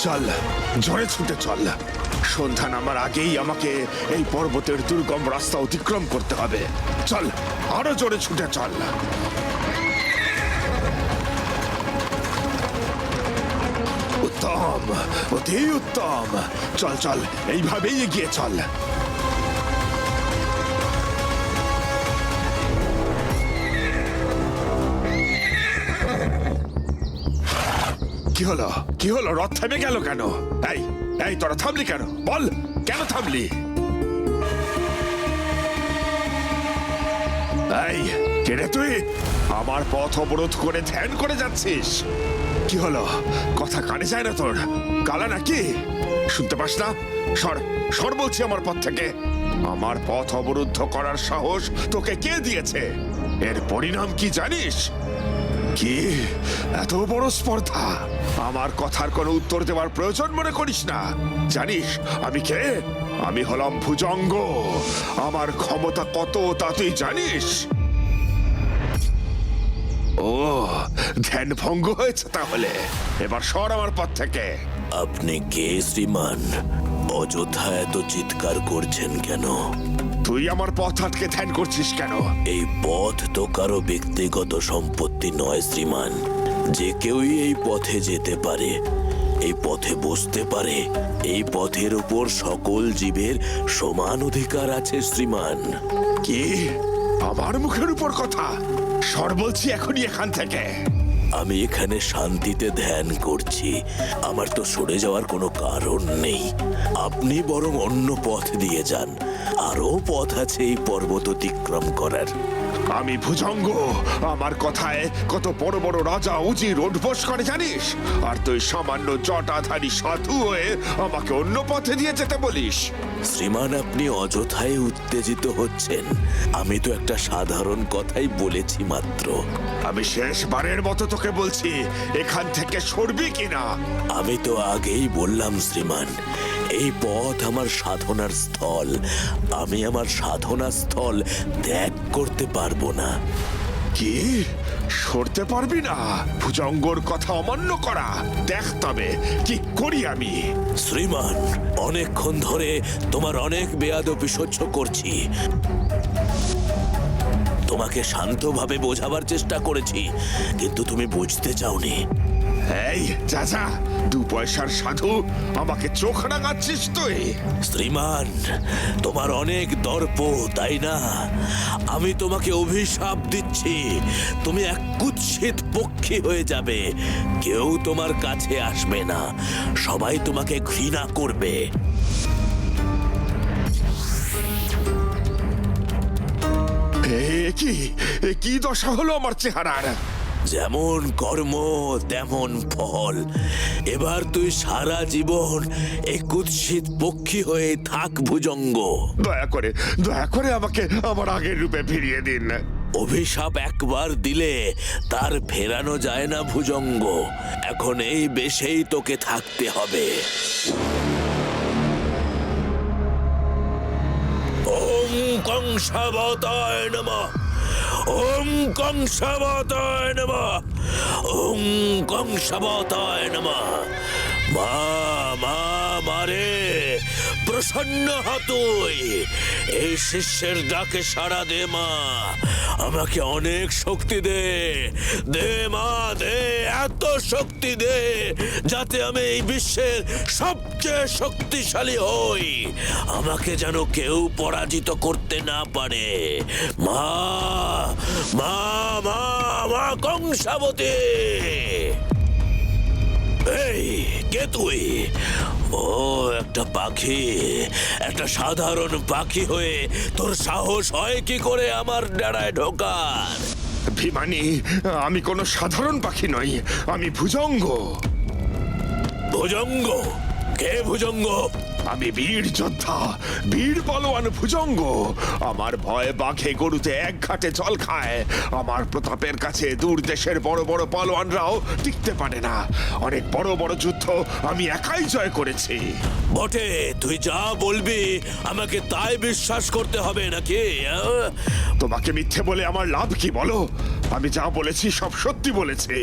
চল, ঝড়ে ছুটে চল। সন্ধ্যা নামার আগেই আমাকে এই পর্বতের দুর্গম রাস্তা অতিক্রম করতে হবে। চল, আরো জোরে ছুটে চল। উত্তম, অতি উত্তম। চল চল, এইভাবেই এগিয়ে চল। কি হলো, কি হলো? রথ থেমে গেল কেন? এই এই, তোরা থামলি কেন? বল, কেন থামলি? এই কে রে তুই? আমার পথ অবরোধ করে ধ্যান করে যাচ্ছিস? কি হলো? কথা কানে যায় না তোর? কালা নাকি? শুনতে পাস না? সর সর বলছি আমার পথ থেকে। আমার পথ অবরুদ্ধ করার সাহস তোকে কে দিয়েছে? এর পরিণাম কি জানিস? কি এত বড় স্পর্ধা? আমার কথার কোনো উত্তর দেওয়ার প্রয়োজন মনে করিস না? জানিস আমি কে? আমি হলাম ভুজঙ্গ। আমার ক্ষমতা কত তা তুই জানিস? ও, ধ্যান ভঙ্গ হয়েছে তাহলে। এবার সর আমার পথ থেকে। আপনি কে শ্রীমান? অযথা এত চিৎকার করছেন কেন? তুই আমার পথ আটকে ধ্যান করছিস কেন? এই পথ তো কারো ব্যক্তিগত সম্পত্তি নয় শ্রীমান। যে কেউই এই পথে যেতে পারে, এই পথে বসতে পারে। এই পথের উপর সকল জীবের সমান অধিকার আছে শ্রীমান। কি আমার মুখের উপর কথা? সর বলছি এখনই এখান থেকে। আমি এখানে শান্তিতে ধ্যান করছি, আমার তো সরে যাওয়ার কোনো কারণ নেই। আপনি বরং অন্য পথ দিয়ে যান, আরো পথ আছে এই পর্বত অতিক্রম করার। আমি ভুজঙ্গ, আমার কথায় কত বড় বড় রাজা উজির উঠবোস করে জানিস? আর তুই সামান্য জটাধারী সাধু হয়ে আমাকে অন্য পথে দিয়ে যেতে বলিস? শ্রীমান, আপনি অযথাই উত্তেজিত হচ্ছেন। আমি তো একটা সাধারণ কথাই বলেছি মাত্র। আমি শেষবারের মতো তোকে বলছি, এখান থেকে সরবি কিনা? আমি তো আগেই বললাম শ্রীমান, এই পথ আমার সাধনার স্থল। আমি আমার সাধনার স্থল ত্যাগ করতে পারবো না। কি সরতে পারবি না? ভুজঙ্গর কথা অমান্য করা? দেখ তবে কি করি আমি। শ্রীমান, অনেকক্ষণ ধরে তোমার অনেক বেয়াদবি সহ্য করছি। তোমাকে শান্তভাবে বোঝাবার চেষ্টা করেছি, কিন্তু তুমি বুঝতে চাওনি। এই চাচা, 2 পয়সার সাধু আমাকে চোখ রাঙাচ্ছিস তুই? শ্রীমান, তোমার অনেক দর্প, তাই না? আমি তোমাকে অভিশাপ দিচ্ছি, তুমি এক কুৎসিত পক্ষী হয়ে যাবে। কেউ তোমার কাছে আসবে না, সবাই তোমাকে ঘৃণা করবে। এ কি দশা হলো আমার চেহারার? যেমন কর্ম তেমন ফল। এবার তুই সারা জীবন এই কুৎসিত পক্ষী হয়ে থাক ভুজঙ্গ। দয়া করে আমাকে আমার আগের রূপে ফিরিয়ে দিন। অভিশাপ একবার দিলে তার ফেরানো যায় না ভুজঙ্গ। এখন এই বেশেই তোকে থাকতে হবে। ওম কংসাবতায় নমঃ, ওম কংসাবতায় নমঃ, ওম কংসাবতায় নমঃ। মা মা মারে, প্রসন্ন হ তুই। এই শিষ্যের ডাকে সাড়া দে মা। আমাকে অনেক শক্তি দে, দে মা দে, এত শক্তি দে যাতে আমি এই বিশ্বের সবচেয়ে শক্তিশালী হই। আমাকে যেন কেউ পরাজিত করতে না পারে। মা মা মা মা কংসাবতী। এই কে তুই? ও একটা পাখি, একটা সাধারণ পাখি হয়ে তোর সাহস হয় কি করে আমার ডেরায় ঢোকার? ভিমানি, আমি কোনো সাধারণ পাখি নই, আমি ভুজঙ্গ। ভুজঙ্গ? কে ভুজঙ্গ? আমি বীর যোদ্ধা, বীর পালোয়ান ভুজঙ্গ। আমার ভয়ে বাঘে গরুতে এক ঘাটে জল খায়। আমার প্রতাপের কাছে দূর দেশের বড় বড় পালোয়ানরাও টিকতে পারে না। অনেক বড় বড় যুদ্ধ আমি একাই জয় করেছি। বটে, তুই যা বলবি আমাকে তাই বিশ্বাস করতে হবে নাকি? তোমাকে মিথ্যে বলে আমার লাভ কি বলো? আমি যা বলেছি সব সত্যি বলেছি।